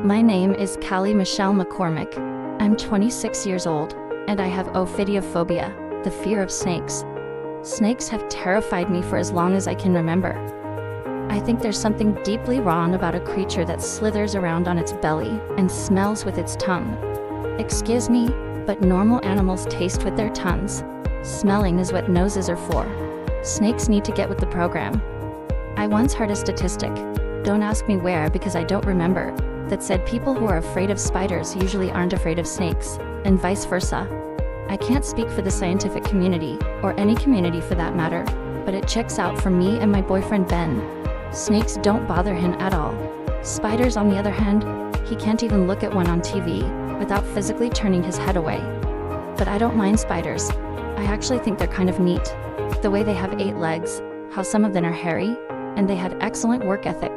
My name is Callie Michelle McCormick. I'm 26 years old, and I have Ophidiophobia, the fear of snakes. Snakes have terrified me for as long as I can remember. I think there's something deeply wrong about a creature that slithers around on its belly and smells with its tongue. Excuse me, but normal animals taste with their tongues. Smelling is what noses are for. Snakes need to get with the program. I once heard a statistic, don't ask me where because I don't remember, that said people who are afraid of spiders usually aren't afraid of snakes, and vice versa. I can't speak for the scientific community, or any community for that matter, but it checks out for me and my boyfriend Ben. Snakes don't bother him at all. Spiders, on the other hand, he can't even look at one on TV without physically turning his head away. But I don't mind spiders. I actually think they're kind of neat. The way they have 8 legs, how some of them are hairy, and they had excellent work ethic.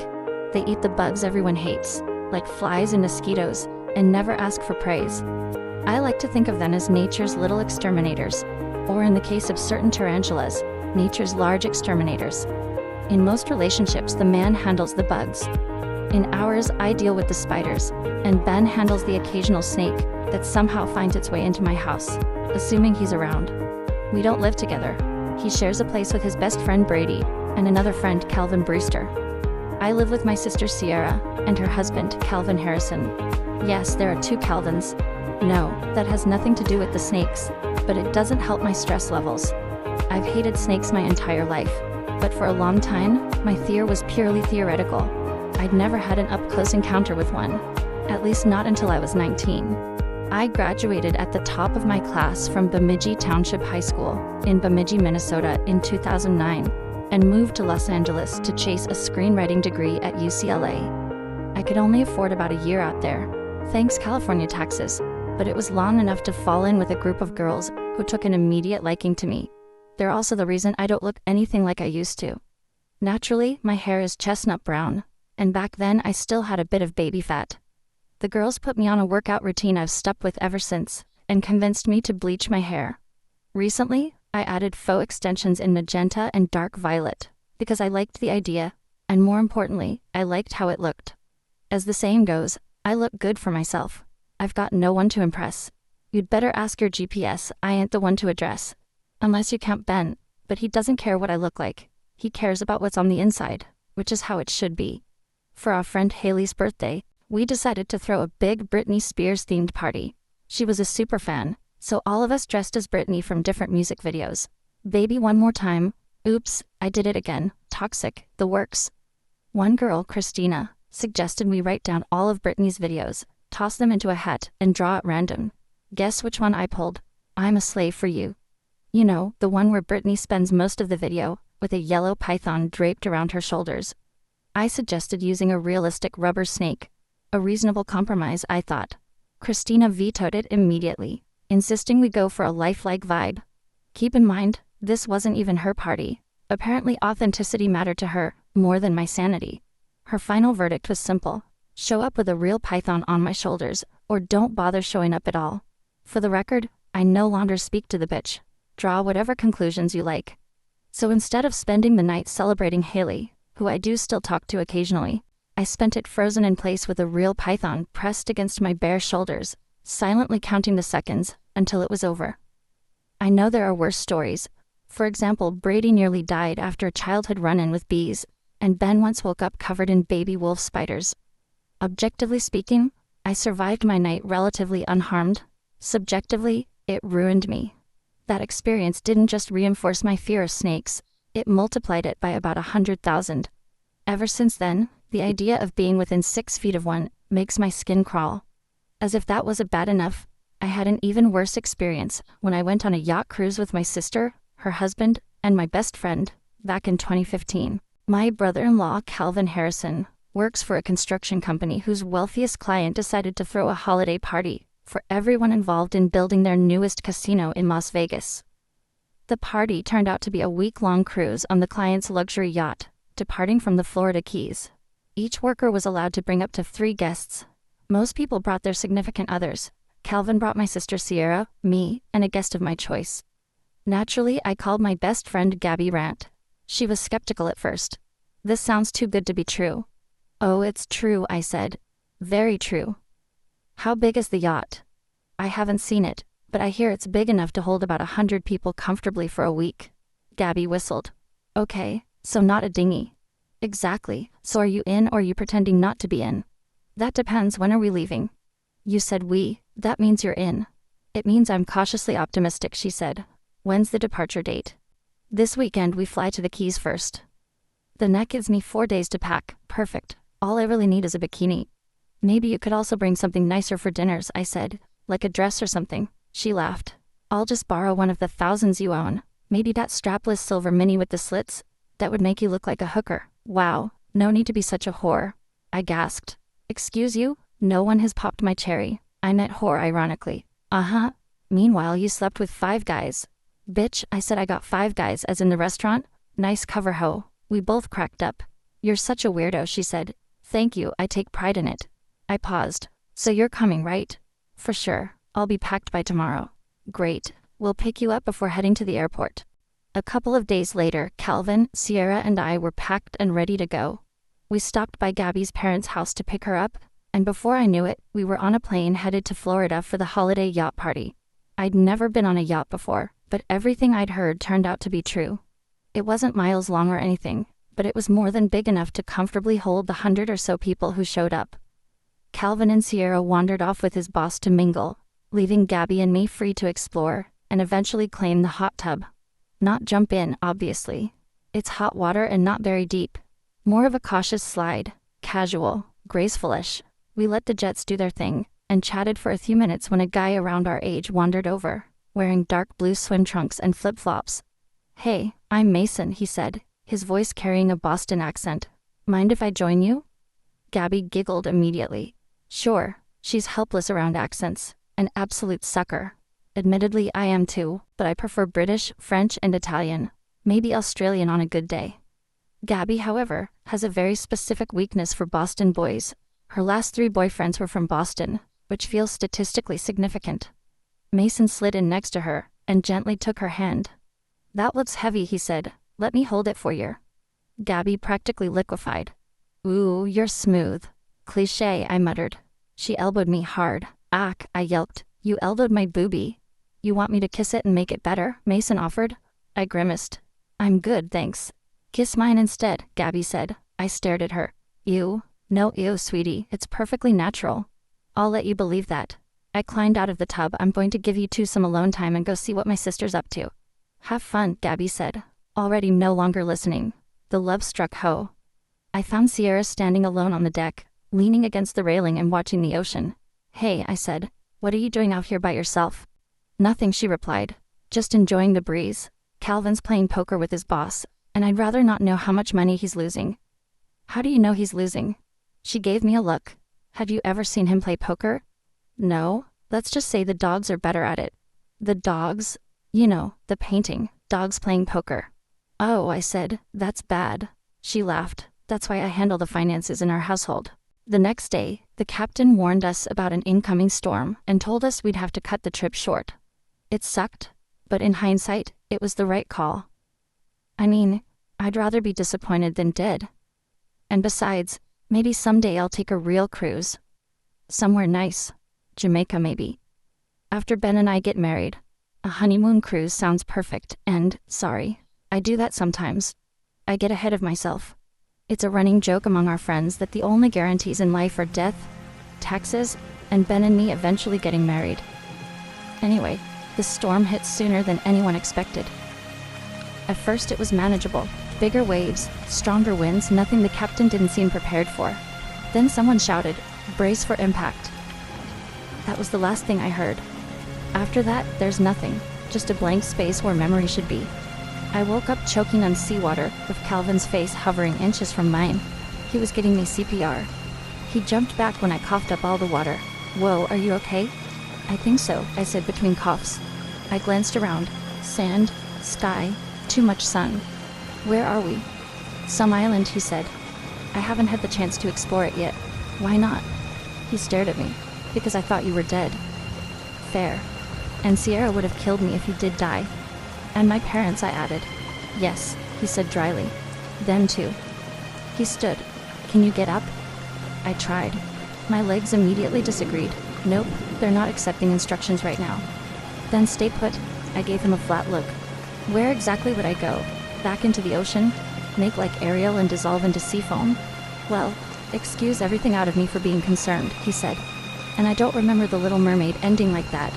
They eat the bugs everyone hates, like flies and mosquitoes, and never ask for praise. I like to think of them as nature's little exterminators, or in the case of certain tarantulas, nature's large exterminators. In most relationships, the man handles the bugs. In ours, I deal with the spiders, and Ben handles the occasional snake that somehow finds its way into my house, assuming he's around. We don't live together. He shares a place with his best friend Brady, and another friend, Calvin Brewster. I live with my sister Sierra, and her husband, Calvin Harrison. Yes, there are 2 Calvins. No, that has nothing to do with the snakes, but it doesn't help my stress levels. I've hated snakes my entire life, but for a long time, my fear was purely theoretical. I'd never had an up-close encounter with one, at least not until I was 19. I graduated at the top of my class from Bemidji Township High School in Bemidji, Minnesota in 2009, and moved to Los Angeles to chase a screenwriting degree at UCLA. I could only afford about a year out there, thanks California taxes, but it was long enough to fall in with a group of girls who took an immediate liking to me. They're also the reason I don't look anything like I used to. Naturally, my hair is chestnut brown, and back then I still had a bit of baby fat. The girls put me on a workout routine I've stuck with ever since, and convinced me to bleach my hair. Recently, I added faux extensions in magenta and dark violet, because I liked the idea, and more importantly, I liked how it looked. As the saying goes, I look good for myself. I've got no one to impress. You'd better ask your GPS, I ain't the one to address. Unless you count Ben, but he doesn't care what I look like. He cares about what's on the inside, which is how it should be. For our friend Haley's birthday, we decided to throw a big Britney Spears themed party. She was a super fan, so all of us dressed as Britney from different music videos. Baby One More Time, Oops, I Did It Again, Toxic, the works. One girl, Christina, suggested we write down all of Britney's videos, toss them into a hat, and draw at random. Guess which one I pulled? I'm a Slave for You. You know, the one where Britney spends most of the video, with a yellow python draped around her shoulders. I suggested using a realistic rubber snake. A reasonable compromise, I thought. Christina vetoed it immediately, insisting we go for a lifelike vibe. Keep in mind, this wasn't even her party. Apparently authenticity mattered to her, more than my sanity. Her final verdict was simple. Show up with a real python on my shoulders, or don't bother showing up at all. For the record, I no longer speak to the bitch. Draw whatever conclusions you like. So instead of spending the night celebrating Haley, who I do still talk to occasionally, I spent it frozen in place with a real python pressed against my bare shoulders, silently counting the seconds until it was over. I know there are worse stories. For example, Brady nearly died after a childhood run-in with bees, and Ben once woke up covered in baby wolf spiders. Objectively speaking, I survived my night relatively unharmed. Subjectively, it ruined me. That experience didn't just reinforce my fear of snakes, it multiplied it by about 100,000. Ever since then, the idea of being within 6 feet of one makes my skin crawl. As if that wasn't bad enough, I had an even worse experience when I went on a yacht cruise with my sister, her husband, and my best friend, back in 2015. My brother-in-law, Calvin Harrison, works for a construction company whose wealthiest client decided to throw a holiday party for everyone involved in building their newest casino in Las Vegas. The party turned out to be a week-long cruise on the client's luxury yacht, departing from the Florida Keys. Each worker was allowed to bring up to 3 guests. Most people brought their significant others. Calvin brought my sister Sierra, me, and a guest of my choice. Naturally, I called my best friend Gabby Rant. She was skeptical at first. This sounds too good to be true. Oh, it's true, I said. Very true. How big is the yacht? I haven't seen it, but I hear it's big enough to hold about 100 people comfortably for a week. Gabby whistled. Okay, so not a dinghy. Exactly, so are you in or are you pretending not to be in? That depends. When are we leaving? You said we, that means you're in. It means I'm cautiously optimistic, she said. When's the departure date? This weekend. We fly to the Keys first. The neck gives me 4 days to pack. Perfect. All I really need is a bikini. Maybe you could also bring something nicer for dinners, I said. Like a dress or something. She laughed. I'll just borrow one of the thousands you own. Maybe that strapless silver mini with the slits? That would make you look like a hooker. Wow, no need to be such a whore. I gasped. Excuse you? No one has popped my cherry. I meant whore ironically. Uh-huh. Meanwhile, you slept with 5 guys. Bitch, I said I got 5 guys as in the restaurant. Nice cover, ho. We both cracked up. You're such a weirdo, she said. Thank you, I take pride in it. I paused. So you're coming, right? For sure. I'll be packed by tomorrow. Great. We'll pick you up before heading to the airport. A couple of days later, Calvin, Sierra, and I were packed and ready to go. We stopped by Gabby's parents' house to pick her up, and before I knew it, we were on a plane headed to Florida for the holiday yacht party. I'd never been on a yacht before, but everything I'd heard turned out to be true. It wasn't miles long or anything, but it was more than big enough to comfortably hold the 100 or so people who showed up. Calvin and Sierra wandered off with his boss to mingle, leaving Gabby and me free to explore, and eventually claim the hot tub. Not jump in, obviously. It's hot water and not very deep. More of a cautious slide, casual, graceful-ish. We let the jets do their thing, and chatted for a few minutes when a guy around our age wandered over, wearing dark blue swim trunks and flip-flops. Hey, I'm Mason, he said, his voice carrying a Boston accent. Mind if I join you? Gabby giggled immediately. Sure, she's helpless around accents, an absolute sucker. Admittedly, I am too, but I prefer British, French, and Italian. Maybe Australian on a good day. Gabby, however, has a very specific weakness for Boston boys. Her last 3 boyfriends were from Boston, which feels statistically significant. Mason slid in next to her, and gently took her hand. That looks heavy, he said. Let me hold it for you. Gabby practically liquefied. Ooh, you're smooth. Cliché, I muttered. She elbowed me hard. Ack, I yelped. You elbowed my boobie. You want me to kiss it and make it better? Mason offered. I grimaced. I'm good, thanks. Kiss mine instead, Gabby said. I stared at her. Ew. No, ew, sweetie, it's perfectly natural. I'll let you believe that. I climbed out of the tub. I'm going to give you 2 some alone time and go see what my sister's up to. Have fun, Gabby said, already no longer listening. The love-struck hoe. I found Sierra standing alone on the deck, leaning against the railing and watching the ocean. Hey, I said, what are you doing out here by yourself? Nothing, she replied. Just enjoying the breeze. Calvin's playing poker with his boss, and I'd rather not know how much money he's losing. How do you know he's losing? She gave me a look. Have you ever seen him play poker? No, let's just say the dogs are better at it. The dogs? You know, the painting, dogs playing poker. Oh, I said, that's bad. She laughed. That's why I handle the finances in our household. The next day, the captain warned us about an incoming storm and told us we'd have to cut the trip short. It sucked, but in hindsight, it was the right call. I mean, I'd rather be disappointed than dead. And besides, maybe someday I'll take a real cruise. Somewhere nice. Jamaica maybe. After Ben and I get married. A honeymoon cruise sounds perfect, and, sorry, I do that sometimes. I get ahead of myself. It's a running joke among our friends that the only guarantees in life are death, taxes, and Ben and me eventually getting married. Anyway, the storm hit sooner than anyone expected. At first it was manageable. Bigger waves, stronger winds, nothing the captain didn't seem prepared for. Then someone shouted, "Brace for impact." That was the last thing I heard. After that, there's nothing, just a blank space where memory should be. I woke up choking on seawater, with Calvin's face hovering inches from mine. He was getting me CPR. He jumped back when I coughed up all the water. Whoa, are you okay? I think so, I said between coughs. I glanced around. Sand, sky, too much sun. Where are we? Some island, he said. I haven't had the chance to explore it yet. Why not? He stared at me. Because I thought you were dead. Fair. And Sierra would have killed me if he did die. And my parents, I added. Yes, he said dryly. Them too. He stood. Can you get up? I tried. My legs immediately disagreed. Nope, they're not accepting instructions right now. Then stay put. I gave him a flat look. Where exactly would I go? Back into the ocean? Make like Ariel and dissolve into sea foam? Well, excuse everything out of me for being concerned, he said. And I don't remember The Little Mermaid ending like that.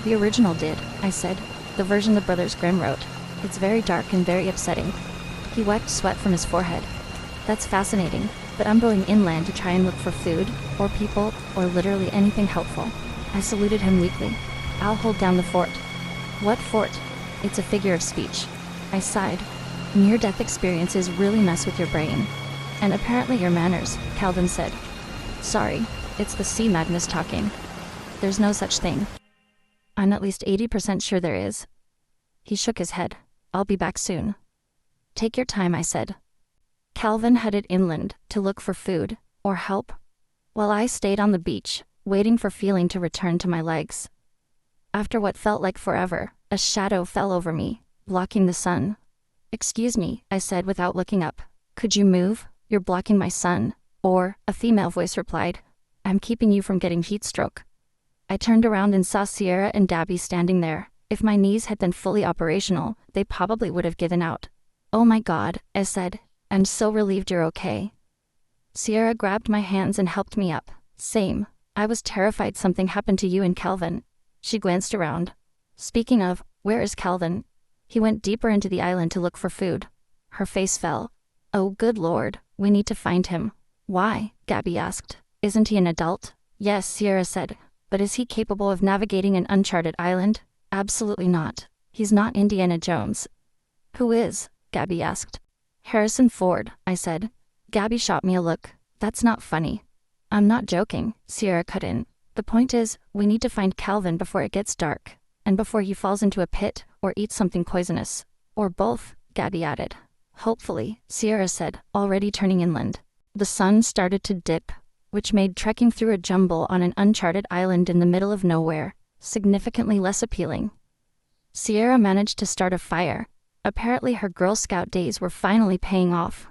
The original did, I said. The version the Brothers Grimm wrote. It's very dark and very upsetting. He wiped sweat from his forehead. That's fascinating, but I'm going inland to try and look for food, or people, or literally anything helpful. I saluted him weakly. I'll hold down the fort. What fort? It's a figure of speech. I sighed. Near-death experiences really mess with your brain. And apparently your manners, Calvin said. Sorry, it's the sea madness talking. There's no such thing. I'm at least 80% sure there is. He shook his head. I'll be back soon. Take your time, I said. Calvin headed inland to look for food or help, while I stayed on the beach, waiting for feeling to return to my legs. After what felt like forever, a shadow fell over me, blocking the sun. Excuse me, I said without looking up. Could you move? You're blocking my sun. Or, a female voice replied, I'm keeping you from getting heat stroke. I turned around and saw Sierra and Dabby standing there. If my knees had been fully operational, they probably would have given out. Oh my God, I said. I'm so relieved you're okay. Sierra grabbed my hands and helped me up. Same. I was terrified something happened to you and Calvin. She glanced around. Speaking of, where is Calvin? He went deeper into the island to look for food. Her face fell. Oh, good Lord, we need to find him. Why? Gabby asked. Isn't he an adult? Yes, Sierra said. But is he capable of navigating an uncharted island? Absolutely not. He's not Indiana Jones. Who is? Gabby asked. Harrison Ford, I said. Gabby shot me a look. That's not funny. I'm not joking, Sierra cut in. The point is, we need to find Calvin before it gets dark, and before he falls into a pit or eats something poisonous. Or both, Gabby added. Hopefully, Sierra said, already turning inland. The sun started to dip, which made trekking through a jungle on an uncharted island in the middle of nowhere significantly less appealing. Sierra managed to start a fire. Apparently her Girl Scout days were finally paying off,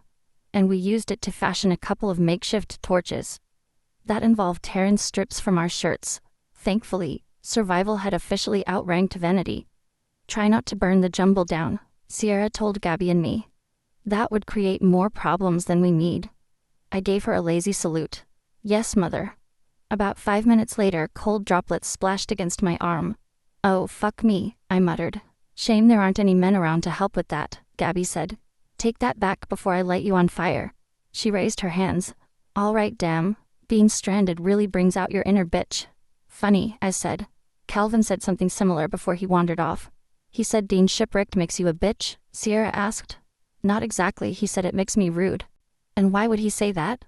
and we used it to fashion a couple of makeshift torches. That involved tearing strips from our shirts. Thankfully, survival had officially outranked vanity. Try not to burn the jumble down, Sierra told Gabby and me. That would create more problems than we need. I gave her a lazy salute. Yes, Mother. About 5 minutes later, cold droplets splashed against my arm. Oh, fuck me, I muttered. Shame there aren't any men around to help with that, Gabby said. Take that back before I light you on fire. She raised her hands. All right, damn. Being stranded really brings out your inner bitch. Funny, I said. Calvin said something similar before he wandered off. He said being shipwrecked makes you a bitch? Sierra asked. Not exactly, he said it makes me rude. And why would he say that?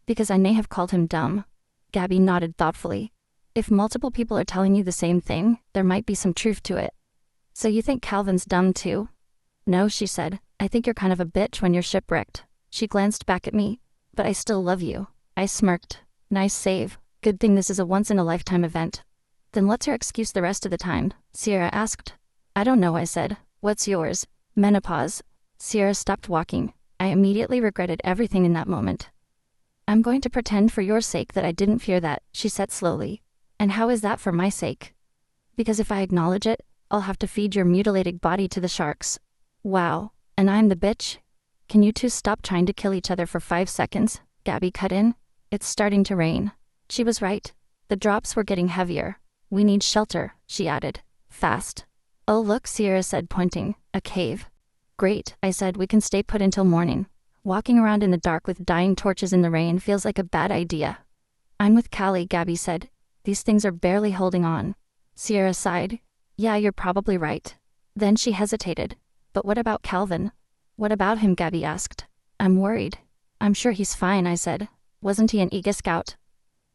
Because I may have called him dumb. Gabby nodded thoughtfully. If multiple people are telling you the same thing, there might be some truth to it. So you think Calvin's dumb too? No, she said. I think you're kind of a bitch when you're shipwrecked. She glanced back at me. But I still love you. I smirked. Nice save. Good thing this is a once-in-a-lifetime event. Then what's her excuse the rest of the time? Sierra asked. I don't know, I said. What's yours? Menopause. Sierra stopped walking. I immediately regretted everything in that moment. I'm going to pretend for your sake that I didn't fear that, she said slowly. And how is that for my sake? Because if I acknowledge it, I'll have to feed your mutilated body to the sharks. Wow. And I'm the bitch? Can you two stop trying to kill each other for 5 seconds? Gabby cut in. It's starting to rain. She was right. The drops were getting heavier. We need shelter, she added. Fast. Oh look, Sierra said, pointing. A cave. Great, I said, we can stay put until morning. Walking around in the dark with dying torches in the rain feels like a bad idea. I'm with Callie, Gabby said. These things are barely holding on. Sierra sighed. Yeah, you're probably right. Then she hesitated. But what about Calvin? What about him? Gabby asked. I'm worried. I'm sure he's fine, I said. Wasn't he an Eagle Scout?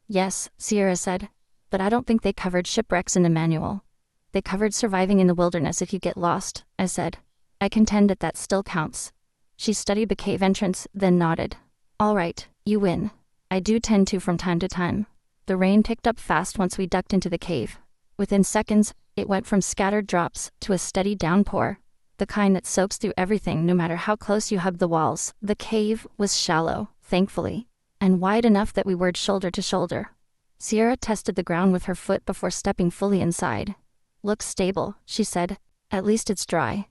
Yes, Sierra said. But I don't think they covered shipwrecks in the manual. They covered surviving in the wilderness if you get lost, I said. I contend that that still counts. She studied the cave entrance, then nodded. All right, you win. I do tend to from time to time. The rain picked up fast once we ducked into the cave. Within seconds, it went from scattered drops to a steady downpour. The kind that soaks through everything no matter how close you hug the walls. The cave was shallow, thankfully. and wide enough that we were shoulder to shoulder. Sierra tested the ground with her foot before stepping fully inside. "Looks stable," she said. "At least it's dry."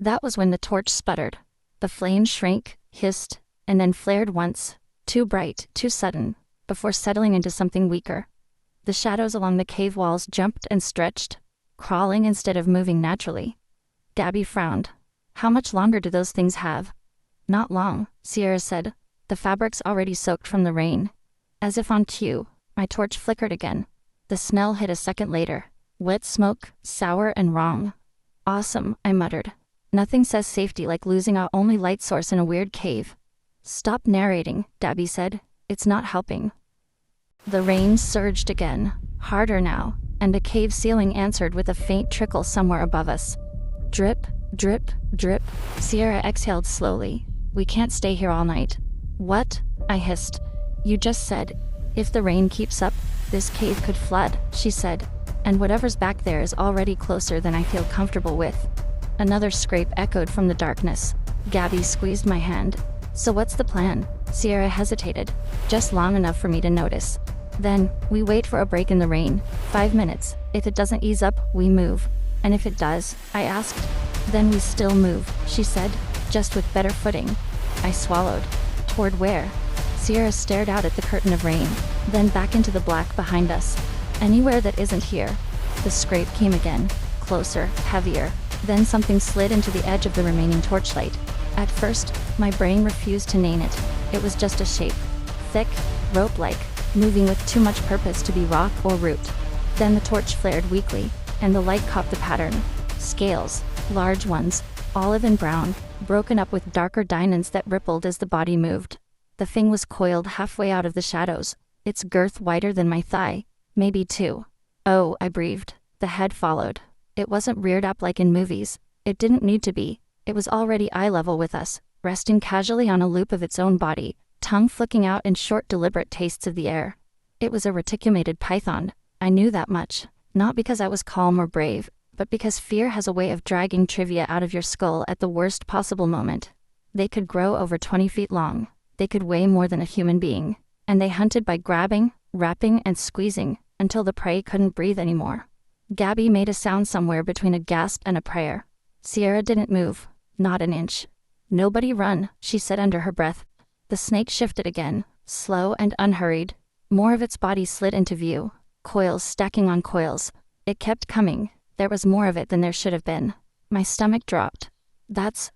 That was when the torch sputtered. The flame shrank, hissed, and then flared once, too bright, too sudden, before settling into something weaker. The shadows along the cave walls jumped and stretched, crawling instead of moving naturally. Gabby frowned. "How much longer do those things have?" "Not long," Sierra said. "The fabric's already soaked from the rain." As if on cue, my torch flickered again. The smell hit a second later. Wet smoke, sour and wrong. "Awesome," I muttered. "Nothing says safety like losing our only light source in a weird cave." "Stop narrating," Gabby said. "It's not helping." The rain surged again, harder now, and the cave ceiling answered with a faint trickle somewhere above us. Drip, drip, drip. Sierra exhaled slowly. "We can't stay here all night." "What?" I hissed. "You just said, if the rain keeps up, this cave could flood," she said. "And whatever's back there is already closer than I feel comfortable with." Another scrape echoed from the darkness. Gabby squeezed my hand. "So what's the plan?" Sierra hesitated, just long enough for me to notice. "Then, we wait for a break in the rain. 5 minutes. If it doesn't ease up, we move." "And if it does?" I asked. "Then we still move," she said, "just with better footing." I swallowed. "Toward where?" Sierra stared out at the curtain of rain, then back into the black behind us. "Anywhere that isn't here." The scrape came again, closer, heavier. Then something slid into the edge of the remaining torchlight. At first, my brain refused to name it. It was just a shape. Thick, rope-like, moving with too much purpose to be rock or root. Then the torch flared weakly, and the light caught the pattern. Scales, large ones, olive and brown, broken up with darker diamonds that rippled as the body moved. The thing was coiled halfway out of the shadows, its girth wider than my thigh, maybe 2. "Oh," I breathed. The head followed. It wasn't reared up like in movies. It didn't need to be. It was already eye level with us, resting casually on a loop of its own body, tongue flicking out in short deliberate tastes of the air. It was a reticulated python. I knew that much, not because I was calm or brave, but because fear has a way of dragging trivia out of your skull at the worst possible moment. They could grow over 20 feet long. They could weigh more than a human being. And they hunted by grabbing, wrapping, and squeezing, until the prey couldn't breathe anymore. Gabby made a sound somewhere between a gasp and a prayer. Sierra didn't move, not an inch. "Nobody run," she said under her breath. The snake shifted again, slow and unhurried. More of its body slid into view, coils stacking on coils. It kept coming. There was more of it than there should have been. My stomach dropped. That's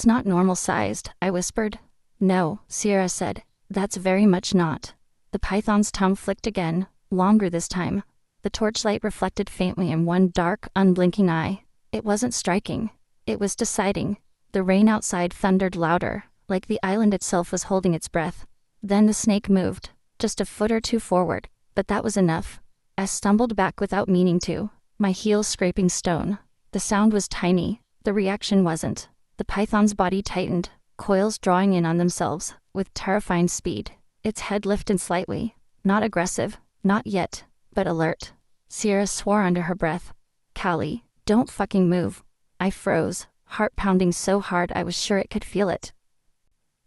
not normal-sized," I whispered. "No," Sierra said. "That's very much not." The python's tongue flicked again, longer this time. The torchlight reflected faintly in one dark, unblinking eye. It wasn't striking. It was deciding. The rain outside thundered louder, like the island itself was holding its breath. Then the snake moved, just a foot or two forward, but that was enough. I stumbled back without meaning to, my heels scraping stone. The sound was tiny, the reaction wasn't. The python's body tightened, coils drawing in on themselves, with terrifying speed. Its head lifted slightly, not aggressive, not yet, but alert. Sierra swore under her breath. "Callie, don't fucking move." I froze, heart pounding so hard I was sure it could feel it.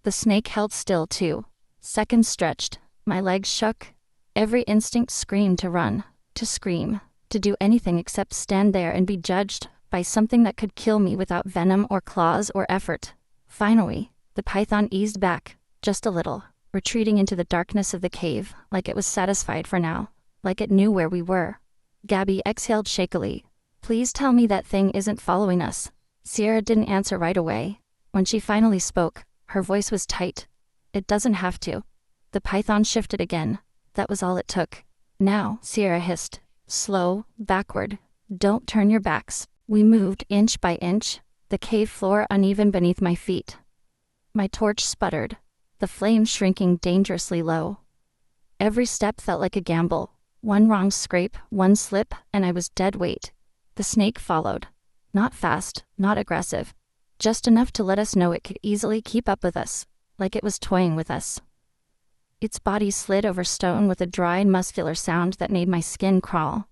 The snake held still too. Seconds stretched, my legs shook. Every instinct screamed to run, to scream, to do anything except stand there and be judged by something that could kill me without venom or claws or effort. Finally, the python eased back, just a little, retreating into the darkness of the cave, like it was satisfied for now, like it knew where we were. Gabby exhaled shakily. "Please tell me that thing isn't following us." Sierra didn't answer right away. When she finally spoke, her voice was tight. "It doesn't have to." The python shifted again. That was all it took. "Now," Sierra hissed. "Slow, backward. Don't turn your backs." We moved inch by inch, the cave floor uneven beneath my feet. My torch sputtered, the flame shrinking dangerously low. Every step felt like a gamble. One wrong scrape, one slip, and I was dead weight. The snake followed. Not fast, not aggressive. Just enough to let us know it could easily keep up with us, like it was toying with us. Its body slid over stone with a dry, muscular sound that made my skin crawl.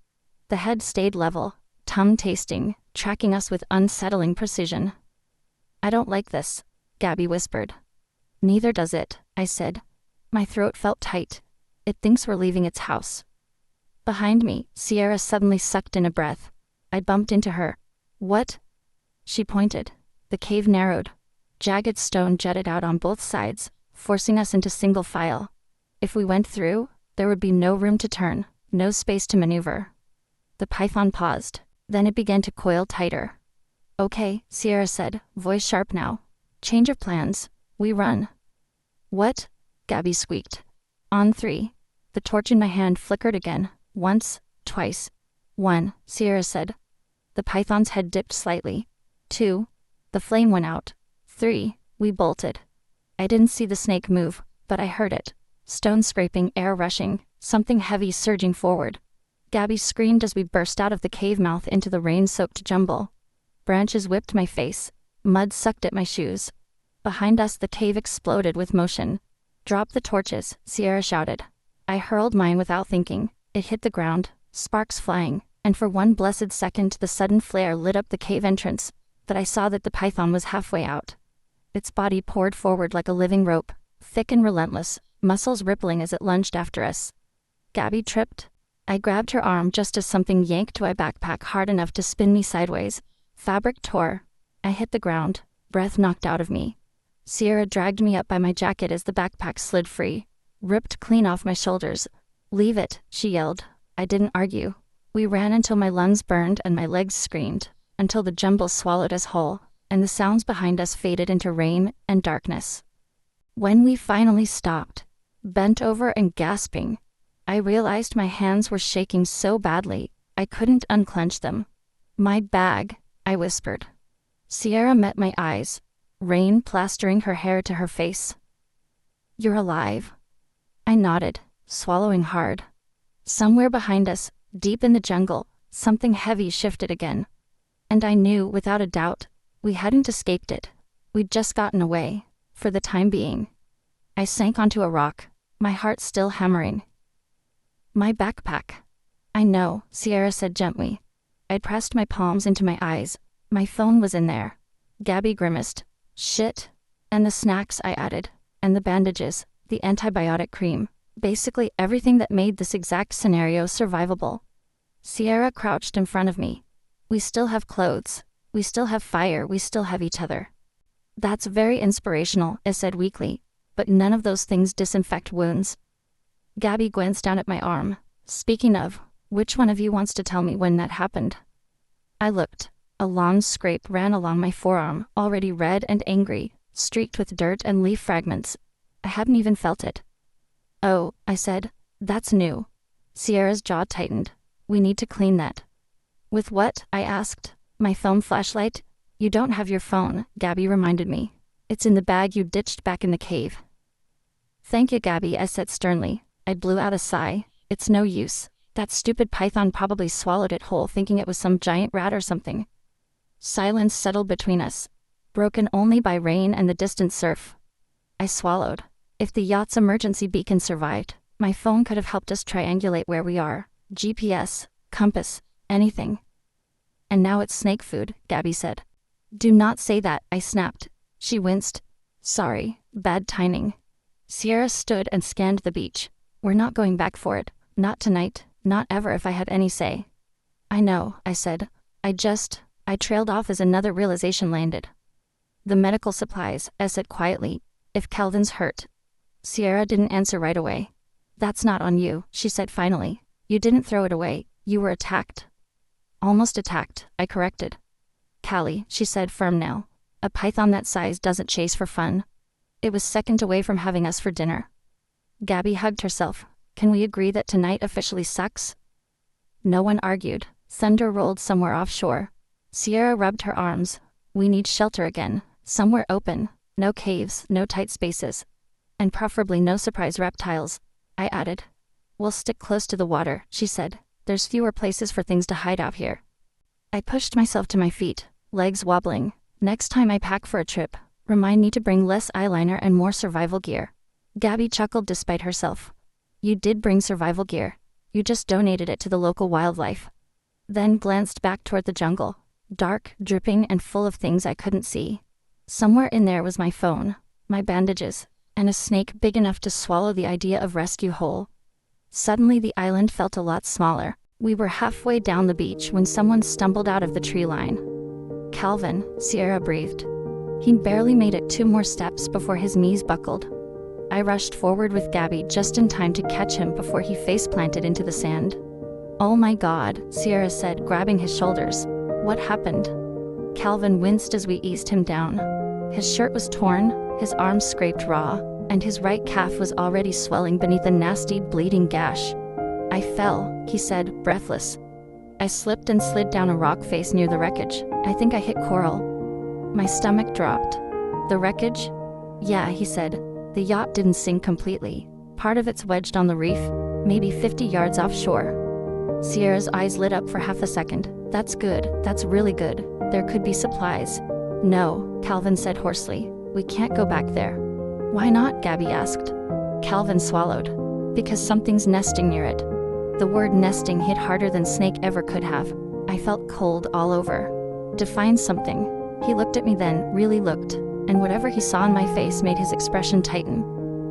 The head stayed level, tongue tasting, tracking us with unsettling precision. "I don't like this," Gabby whispered. "Neither does it," I said. My throat felt tight. It thinks we're leaving its house. Behind me, Sierra suddenly sucked in a breath. I bumped into her. What? She pointed. The cave narrowed. Jagged stone jutted out on both sides, forcing us into single file. If we went through, there would be no room to turn, no space to maneuver. The python paused. Then it began to coil tighter. Okay, Sierra said, voice sharp now. Change of plans. We run. What? Gabby squeaked. On 3. The torch in my hand flickered again. Once, twice. 1, Sierra said. The python's head dipped slightly. 2. The flame went out. 3. We bolted. I didn't see the snake move, but I heard it. Stone scraping, air rushing, something heavy surging forward. Gabby screamed as we burst out of the cave mouth into the rain-soaked jumble. Branches whipped my face. Mud sucked at my shoes. Behind us, the cave exploded with motion. Drop the torches, Sierra shouted. I hurled mine without thinking. It hit the ground, sparks flying, and for one blessed second the sudden flare lit up the cave entrance, but I saw that the python was halfway out. Its body poured forward like a living rope, thick and relentless, muscles rippling as it lunged after us. Gabby tripped. I grabbed her arm just as something yanked my backpack hard enough to spin me sideways. Fabric tore. I hit the ground, breath knocked out of me. Sierra dragged me up by my jacket as the backpack slid free, ripped clean off my shoulders. Leave it, she yelled. I didn't argue. We ran until my lungs burned and my legs screamed, until the jumble swallowed us whole, and the sounds behind us faded into rain and darkness. When we finally stopped, bent over and gasping, I realized my hands were shaking so badly, I couldn't unclench them. My bag, I whispered. Sierra met my eyes, rain plastering her hair to her face. You're alive. I nodded, swallowing hard. Somewhere behind us, deep in the jungle, something heavy shifted again. And I knew, without a doubt, we hadn't escaped it. We'd just gotten away, for the time being. I sank onto a rock, my heart still hammering. My backpack. I know, Sierra said gently. I'd pressed my palms into my eyes. My phone was in there. Gabby grimaced. Shit. And the snacks, I added. And the bandages, the antibiotic cream. Basically everything that made this exact scenario survivable. Sierra crouched in front of me. We still have clothes. We still have fire. We still have each other. That's very inspirational, I said weakly. But none of those things disinfect wounds. Gabby glanced down at my arm. Speaking of, which one of you wants to tell me when that happened? I looked. A long scrape ran along my forearm, already red and angry, streaked with dirt and leaf fragments. I hadn't even felt it. Oh, I said, that's new. Sierra's jaw tightened. We need to clean that. With what? I asked. My phone flashlight? You don't have your phone, Gabby reminded me. It's in the bag you ditched back in the cave. Thank you, Gabby, I said sternly. I blew out a sigh. It's no use. That stupid python probably swallowed it whole thinking it was some giant rat or something. Silence settled between us, broken only by rain and the distant surf. I swallowed. If the yacht's emergency beacon survived, my phone could have helped us triangulate where we are. GPS, compass, anything. And now it's snake food, Gabby said. Do not say that, I snapped. She winced. Sorry, bad timing. Sierra stood and scanned the beach. We're not going back for it. Not tonight, not ever if I had any say. I know, I said. I trailed off as another realization landed. The medical supplies, I said quietly. If Calvin's hurt. Sierra didn't answer right away. That's not on you, she said finally. You didn't throw it away. You were attacked. Almost attacked, I corrected. Callie, she said firm now. A python that size doesn't chase for fun. It was seconds away from having us for dinner. Gabby hugged herself. Can we agree that tonight officially sucks? No one argued. Thunder rolled somewhere offshore. Sierra rubbed her arms. We need shelter again. Somewhere open. No caves, no tight spaces. And preferably no surprise reptiles, I added. We'll stick close to the water, she said. There's fewer places for things to hide out here. I pushed myself to my feet, legs wobbling. Next time I pack for a trip, remind me to bring less eyeliner and more survival gear. Gabby chuckled despite herself. You did bring survival gear. You just donated it to the local wildlife. Then glanced back toward the jungle. Dark, dripping, and full of things I couldn't see. Somewhere in there was my phone, my bandages, and a snake big enough to swallow the idea of rescue whole. Suddenly the island felt a lot smaller. We were halfway down the beach when someone stumbled out of the tree line. "Calvin," Sierra breathed. He barely made it 2 more steps before his knees buckled. I rushed forward with Gabby just in time to catch him before he face-planted into the sand. "Oh my God," Sierra said, grabbing his shoulders. "What happened?" Calvin winced as we eased him down. His shirt was torn, his arms scraped raw, and his right calf was already swelling beneath a nasty, bleeding gash. "I fell," he said, breathless. "I slipped and slid down a rock face near the wreckage. I think I hit coral." My stomach dropped. "The wreckage?" "Yeah," he said. "The yacht didn't sink completely. Part of it's wedged on the reef, maybe 50 yards offshore." Sierra's eyes lit up for half a second. "That's good, that's really good. There could be supplies." "No," Calvin said hoarsely. "We can't go back there." "Why not?" Gabby asked. Calvin swallowed. "Because something's nesting near it." The word nesting hit harder than Snake ever could have. I felt cold all over. "Define something." He looked at me then, really looked, and whatever he saw in my face made his expression tighten.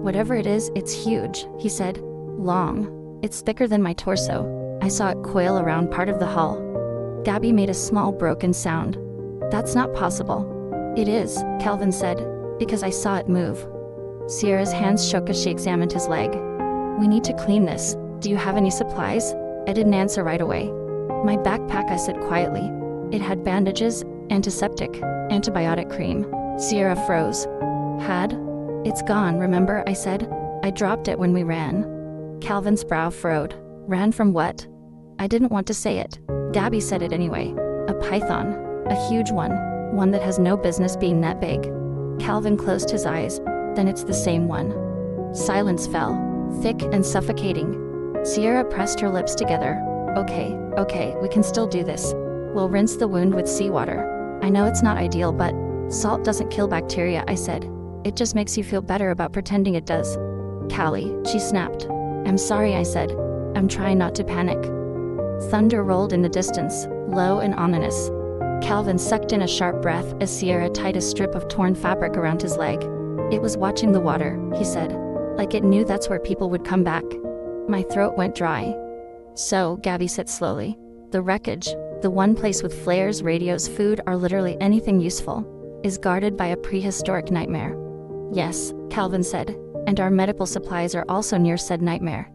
"Whatever it is, it's huge," he said. "Long. It's thicker than my torso. I saw it coil around part of the hull." Gabby made a small broken sound. "That's not possible." "It is," Calvin said, "because I saw it move." Sierra's hands shook as she examined his leg. "We need to clean this. Do you have any supplies?" I didn't answer right away. "My backpack," I said quietly. It had bandages, antiseptic, antibiotic cream. Sierra froze. "Had? It's gone, remember?" I said. "I dropped it when we ran." Calvin's brow furrowed. "Ran from what?" I didn't want to say it. Gabby said it anyway. "A python. A huge one. One that has no business being that big." Calvin closed his eyes. "Then it's the same one." Silence fell, thick and suffocating. Sierra pressed her lips together. Okay, we can still do this. We'll rinse the wound with seawater. I know it's not ideal, but salt doesn't kill bacteria," I said. "It just makes you feel better about pretending it does." "Callie," she snapped. "I'm sorry," I said. "I'm trying not to panic." Thunder rolled in the distance, low and ominous. Calvin sucked in a sharp breath as Sierra tied a strip of torn fabric around his leg. "It was watching the water," he said. "Like it knew that's where people would come back." My throat went dry. "So," Gabby said slowly, "the wreckage, the one place with flares, radios, food, or literally anything useful, is guarded by a prehistoric nightmare." "Yes," Calvin said, "and our medical supplies are also near said nightmare."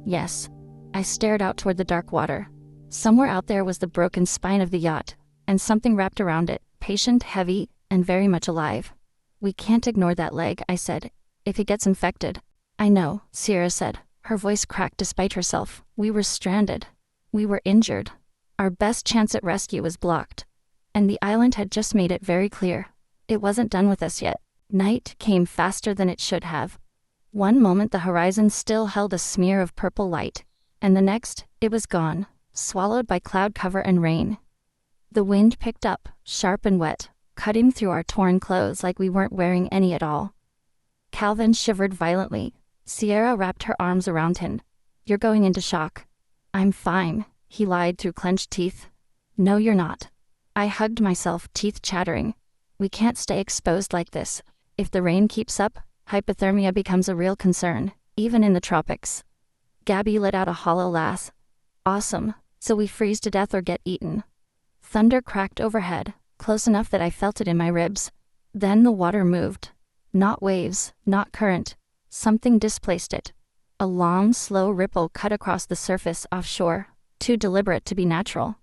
"Yes." I stared out toward the dark water. Somewhere out there was the broken spine of the yacht, and something wrapped around it, patient, heavy, and very much alive. "We can't ignore that leg," I said. "If he gets infected." "I know," Sierra said. Her voice cracked despite herself. "We were stranded. We were injured. Our best chance at rescue was blocked. And the island had just made it very clear. It wasn't done with us yet." Night came faster than it should have. One moment the horizon still held a smear of purple light, and the next, it was gone, swallowed by cloud cover and rain. The wind picked up, sharp and wet, cutting through our torn clothes like we weren't wearing any at all. Calvin shivered violently. Sierra wrapped her arms around him. "You're going into shock." "I'm fine," he lied through clenched teeth. "No, you're not." I hugged myself, teeth chattering. "We can't stay exposed like this. If the rain keeps up, hypothermia becomes a real concern, even in the tropics." Gabby let out a hollow laugh. "Awesome. So we freeze to death or get eaten." Thunder cracked overhead, close enough that I felt it in my ribs. Then the water moved. Not waves, not current. Something displaced it. A long, slow ripple cut across the surface offshore, too deliberate to be natural.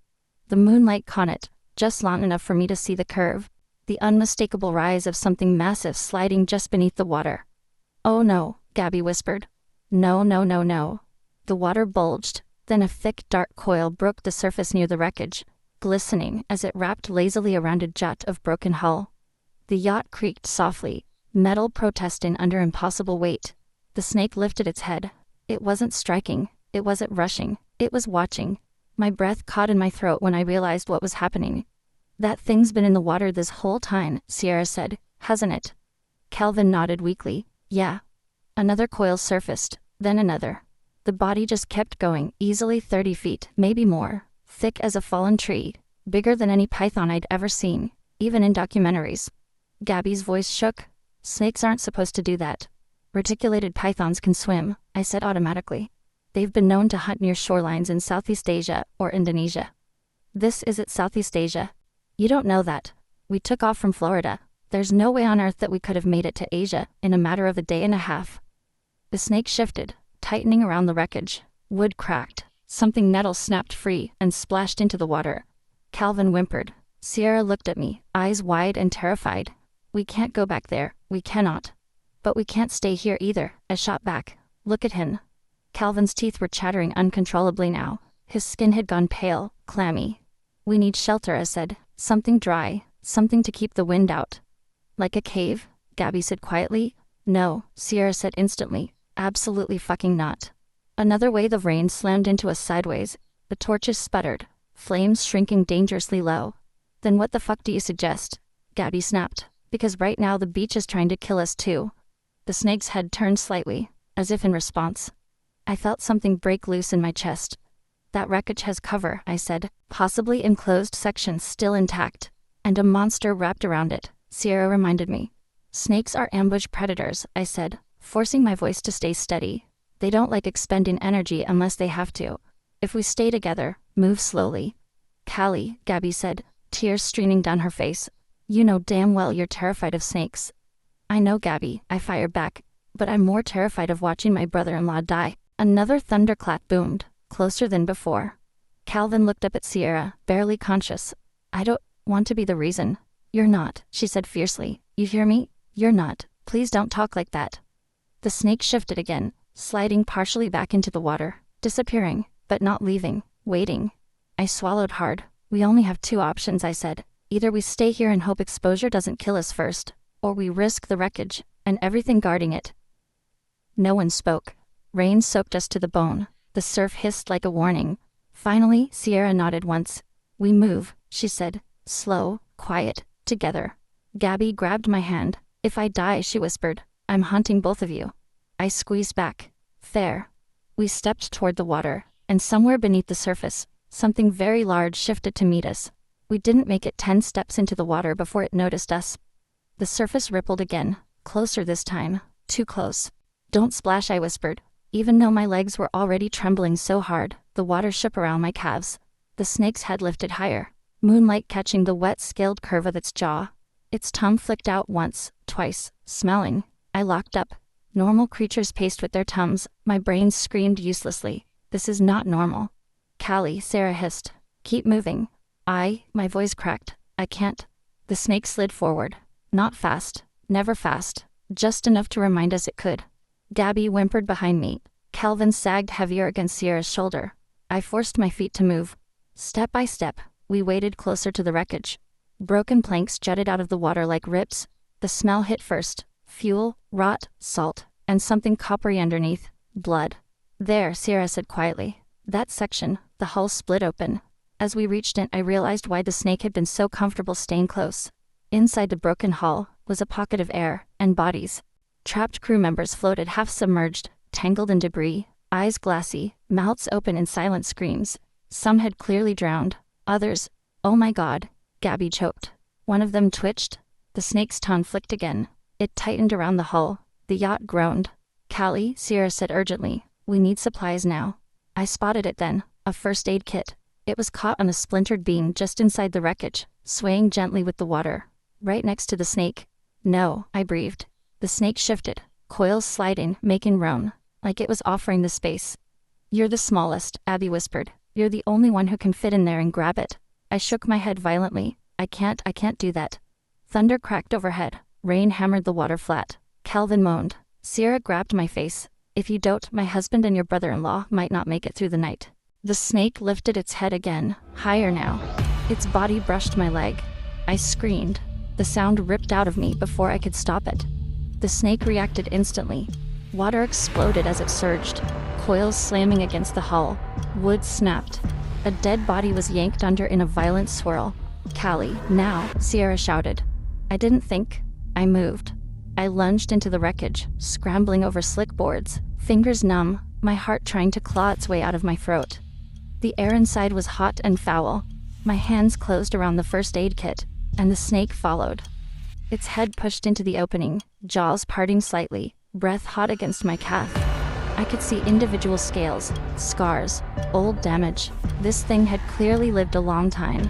The moonlight caught it, just long enough for me to see the curve, the unmistakable rise of something massive sliding just beneath the water. "Oh no," Gabby whispered. "No, no, no, no." The water bulged, then a thick dark coil broke the surface near the wreckage, glistening as it wrapped lazily around a jut of broken hull. The yacht creaked softly, metal protesting under impossible weight. The snake lifted its head. It wasn't striking, it wasn't rushing, it was watching. My breath caught in my throat when I realized what was happening. "That thing's been in the water this whole time," Sierra said, "hasn't it?" Calvin nodded weakly. "Yeah." Another coil surfaced, then another. The body just kept going, easily 30 feet, maybe more, thick as a fallen tree, bigger than any python I'd ever seen, even in documentaries. Gabby's voice shook. "Snakes aren't supposed to do that." Reticulated pythons can swim, I said automatically. They've been known to hunt near shorelines in Southeast Asia or Indonesia. This is Southeast Asia. You don't know that. We took off from Florida. There's no way on earth that we could have made it to Asia in a matter of a day and a half. The snake shifted, tightening around the wreckage. Wood cracked. Something metal snapped free and splashed into the water. Calvin whimpered. Sierra looked at me, eyes wide and terrified. We can't go back there, we cannot. But we can't stay here either, I shot back. Look at him. Calvin's teeth were chattering uncontrollably now. His skin had gone pale, clammy. We need shelter, I said. Something dry, something to keep the wind out. Like a cave? Gabby said quietly. No, Sierra said instantly. Absolutely fucking not. Another wave of rain slammed into us sideways. The torches sputtered, flames shrinking dangerously low. Then what the fuck do you suggest? Gabby snapped. Because right now the beach is trying to kill us too. The snake's head turned slightly, as if in response. I felt something break loose in my chest. That wreckage has cover, I said, possibly enclosed sections still intact. And a monster wrapped around it, Sierra reminded me. Snakes are ambush predators, I said, forcing my voice to stay steady. They don't like expending energy unless they have to. If we stay together, move slowly. Callie, Gabby said, tears streaming down her face. You know damn well you're terrified of snakes. I know, Gabby, I fired back, but I'm more terrified of watching my brother-in-law die. Another thunderclap boomed, closer than before. Calvin looked up at Sierra, barely conscious. I don't want to be the reason. You're not, she said fiercely. You hear me? You're not. Please don't talk like that. The snake shifted again, sliding partially back into the water, disappearing, but not leaving, waiting. I swallowed hard. We only have two options, I said. Either we stay here and hope exposure doesn't kill us first, or we risk the wreckage, and everything guarding it. No one spoke. Rain soaked us to the bone. The surf hissed like a warning. Finally, Sierra nodded once. We move, she said. Slow, quiet, together. Gabby grabbed my hand. If I die, she whispered, I'm hunting both of you. I squeezed back. Fair. We stepped toward the water, and somewhere beneath the surface, something very large shifted to meet us. We didn't make it 10 steps into the water before it noticed us. The surface rippled again, closer this time, too close. Don't splash, I whispered. Even though my legs were already trembling so hard, the water shook around my calves. The snake's head lifted higher, moonlight catching the wet, scaled curve of its jaw. Its tongue flicked out once, twice, smelling. I locked up. Normal creatures paced with their tongues. My brain screamed uselessly. This is not normal. Callie, Sarah hissed. Keep moving. My voice cracked. I can't. The snake slid forward. Not fast. Never fast. Just enough to remind us it could. Gabby whimpered behind me. Calvin sagged heavier against Sierra's shoulder. I forced my feet to move. Step by step, we waded closer to the wreckage. Broken planks jutted out of the water like rips. The smell hit first. Fuel, rot, salt, and something coppery underneath. Blood. There, Sierra said quietly. That section, the hull split open. As we reached it, I realized why the snake had been so comfortable staying close. Inside the broken hull was a pocket of air and bodies. Trapped crew members floated half-submerged, tangled in debris, eyes glassy, mouths open in silent screams. Some had clearly drowned. Others, oh my God, Gabby choked. One of them twitched. The snake's tongue flicked again. It tightened around the hull. The yacht groaned. Callie, Sierra said urgently, we need supplies now. I spotted it then, a first aid kit. It was caught on a splintered beam just inside the wreckage, swaying gently with the water. Right next to the snake. No, I breathed. The snake shifted, coils sliding, making room, like it was offering the space. You're the smallest, Abby whispered. You're the only one who can fit in there and grab it. I shook my head violently. I can't do that. Thunder cracked overhead. Rain hammered the water flat. Calvin moaned. Sierra grabbed my face. If you don't, my husband and your brother-in-law might not make it through the night. The snake lifted its head again, higher now. Its body brushed my leg. I screamed. The sound ripped out of me before I could stop it. The snake reacted instantly. Water exploded as it surged, coils slamming against the hull. Wood snapped. A dead body was yanked under in a violent swirl. Callie, now, Sierra shouted. I didn't think. I moved. I lunged into the wreckage, scrambling over slick boards, fingers numb, my heart trying to claw its way out of my throat. The air inside was hot and foul. My hands closed around the first aid kit, and the snake followed. Its head pushed into the opening, jaws parting slightly, breath hot against my calf. I could see individual scales, scars, old damage. This thing had clearly lived a long time.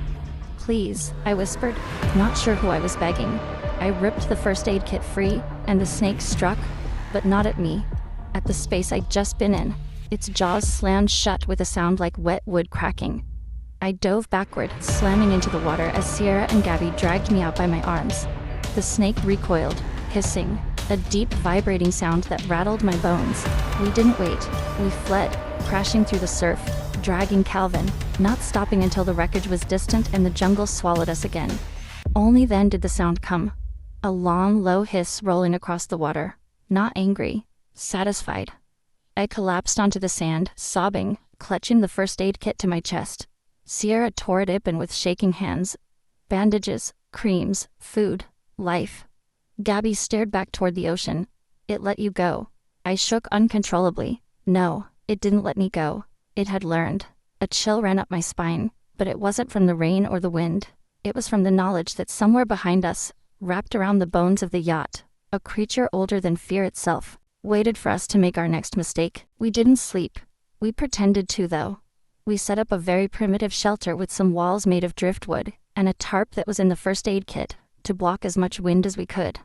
"Please," I whispered, not sure who I was begging. I ripped the first aid kit free, and the snake struck, but not at me. At the space I'd just been in. Its jaws slammed shut with a sound like wet wood cracking. I dove backward, slamming into the water as Sierra and Gabby dragged me out by my arms. The snake recoiled, hissing, a deep vibrating sound that rattled my bones. We didn't wait. We fled, crashing through the surf, dragging Calvin, not stopping until the wreckage was distant and the jungle swallowed us again. Only then did the sound come. A long, low hiss rolling across the water. Not angry, satisfied. I collapsed onto the sand, sobbing, clutching the first aid kit to my chest. Sierra tore it open with shaking hands. Bandages, creams, food, life. Gabby stared back toward the ocean. "It let you go." I shook uncontrollably. No, it didn't let me go. It had learned. A chill ran up my spine, but it wasn't from the rain or the wind. It was from the knowledge that somewhere behind us, wrapped around the bones of the yacht, a creature older than fear itself, waited for us to make our next mistake. We didn't sleep. We pretended to, though. We set up a very primitive shelter with some walls made of driftwood, and a tarp that was in the first aid kit, to block as much wind as we could.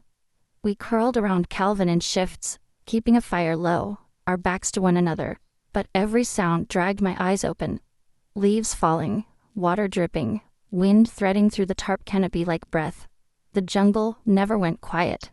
We curled around Calvin in shifts, keeping a fire low, our backs to one another, but every sound dragged my eyes open. Leaves falling, water dripping, wind threading through the tarp canopy like breath. The jungle never went quiet.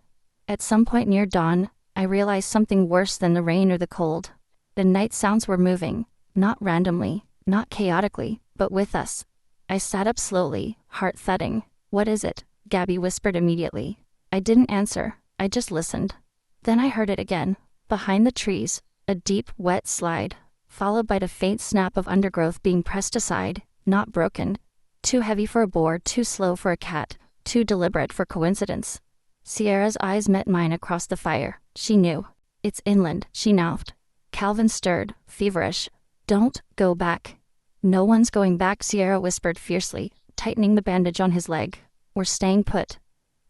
At some point near dawn, I realized something worse than the rain or the cold. The night sounds were moving, not randomly, not chaotically, but with us. I sat up slowly, heart thudding. "What is it?" Gabby whispered immediately. I didn't answer, I just listened. Then I heard it again, behind the trees, a deep, wet slide, followed by the faint snap of undergrowth being pressed aside, not broken. Too heavy for a boar, too slow for a cat, too deliberate for coincidence. Sierra's eyes met mine across the fire. She knew. "It's inland," she mouthed. Calvin stirred, feverish. "Don't go back." "No one's going back," Sierra whispered fiercely, tightening the bandage on his leg. "We're staying put."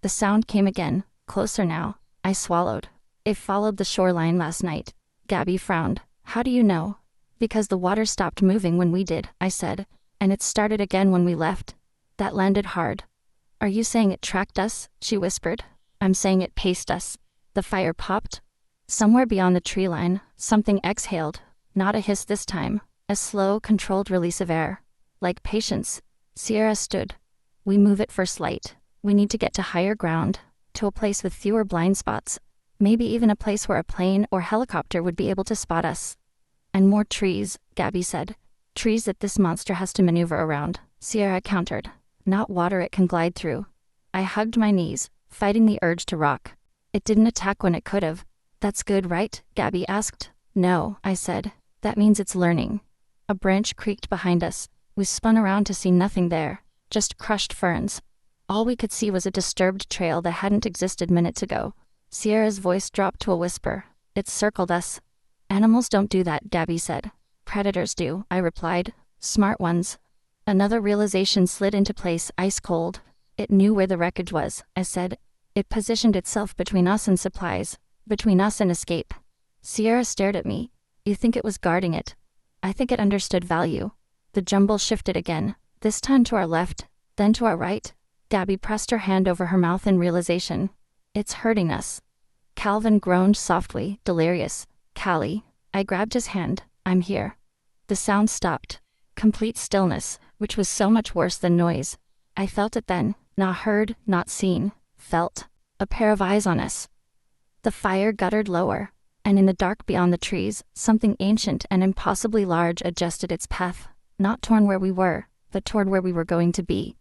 The sound came again, closer now. I swallowed. "It followed the shoreline last night." Gabby frowned. "How do you know?" "Because the water stopped moving when we did," I said. "And it started again when we left." That landed hard. "Are you saying it tracked us?" she whispered. "I'm saying it paced us." The fire popped. Somewhere beyond the tree line, something exhaled. Not a hiss this time. A slow, controlled release of air. Like patience. Sierra stood. "We move at first light. We need to get to higher ground, to a place with fewer blind spots. Maybe even a place where a plane or helicopter would be able to spot us." "And more trees," Gabby said. "Trees that this monster has to maneuver around," Sierra countered. "Not water it can glide through." I hugged my knees, fighting the urge to rock. "It didn't attack when it could have." "That's good, right?" Gabby asked. "No," I said. "That means it's learning." A branch creaked behind us. We spun around to see nothing there, just crushed ferns. All we could see was a disturbed trail that hadn't existed minutes ago. Sierra's voice dropped to a whisper. "It circled us." "Animals don't do that," Gabby said. "Predators do," I replied. "Smart ones." Another realization slid into place, ice cold. "It knew where the wreckage was," I said. "It positioned itself between us and supplies, between us and escape." Sierra stared at me. "You think it was guarding it?" "I think it understood value." The jumble shifted again, this time to our left, then to our right. Gabby pressed her hand over her mouth in realization. "It's hurting us." Calvin groaned softly, delirious. "Callie." I grabbed his hand. "I'm here." The sound stopped. Complete stillness, which was so much worse than noise. I felt it then, not heard, not seen. Felt. A pair of eyes on us. The fire guttered lower, and in the dark beyond the trees, something ancient and impossibly large adjusted its path, not toward where we were, but toward where we were going to be.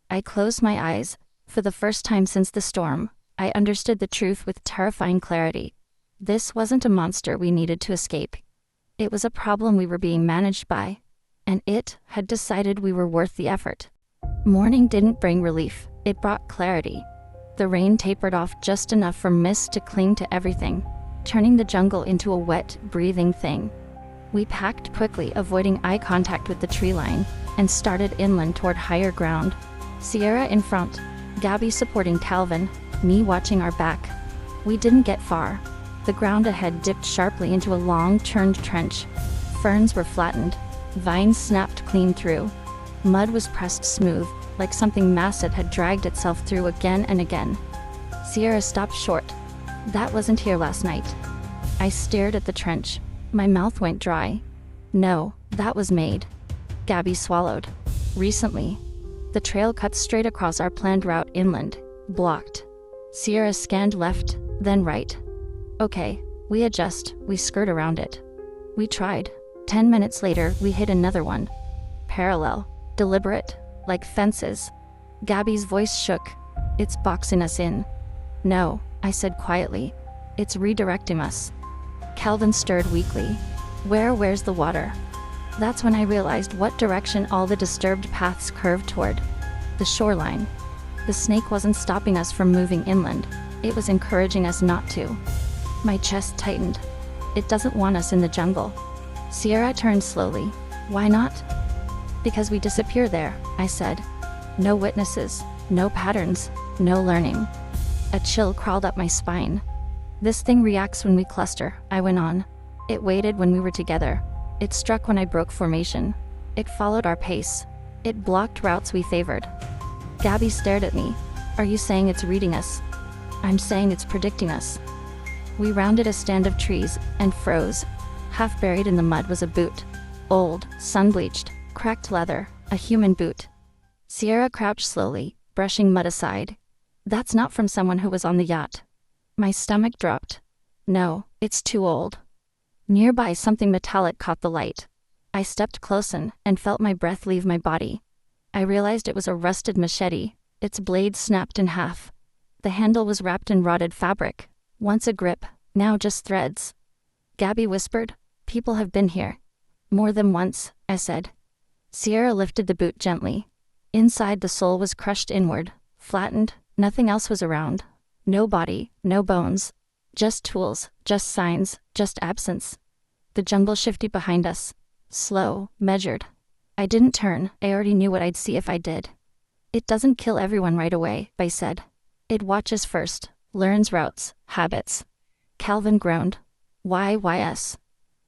I closed my eyes. For the first time since the storm, I understood the truth with terrifying clarity. This wasn't a monster we needed to escape. It was a problem we were being managed by, and it had decided we were worth the effort. Morning didn't bring relief, it brought clarity. The rain tapered off just enough for mist to cling to everything, turning the jungle into a wet, breathing thing. We packed quickly, avoiding eye contact with the tree line, and started inland toward higher ground. Sierra in front, Gabby supporting Calvin, me watching our back. We didn't get far. The ground ahead dipped sharply into a long, turned trench. Ferns were flattened. Vines snapped clean through. Mud was pressed smooth, like something massive had dragged itself through again and again. Sierra stopped short. That wasn't here last night. I stared at the trench. My mouth went dry. No, that was made. Gabby swallowed. Recently. The trail cut straight across our planned route inland. Blocked. Sierra scanned left, then right. Okay, we adjust, we skirt around it. We tried. 10 minutes later, we hit another one. Parallel. Deliberate. Like fences. Gabby's voice shook. It's boxing us in. No, I said quietly. It's redirecting us. Calvin stirred weakly. Where's the water? That's when I realized what direction all the disturbed paths curved toward. The shoreline. The snake wasn't stopping us from moving inland. It was encouraging us not to. My chest tightened. It doesn't want us in the jungle. Sierra turned slowly. Why not? Because we disappear there, I said. No witnesses, no patterns, no learning. A chill crawled up my spine. This thing reacts when we cluster, I went on. It waited when we were together. It struck when I broke formation. It followed our pace. It blocked routes we favored. Gabby stared at me. Are you saying it's reading us? I'm saying it's predicting us. We rounded a stand of trees and froze. Half buried in the mud was a boot. Old, sun-bleached, cracked leather, a human boot. Sierra crouched slowly, brushing mud aside. That's not from someone who was on the yacht. My stomach dropped. No, it's too old. Nearby, something metallic caught the light. I stepped close and felt my breath leave my body. I realized it was a rusted machete. Its blade snapped in half. The handle was wrapped in rotted fabric. Once a grip, now just threads. Gabby whispered, "People have been here." More than once, I said. Sierra lifted the boot gently. Inside, the sole was crushed inward, flattened. Nothing else was around. No body, no bones. Just tools, just signs, just absence. The jungle shifted behind us. Slow, measured. I didn't turn. I already knew what I'd see if I did. It doesn't kill everyone right away, I said. It watches first, learns routes, habits. Calvin groaned. Why us?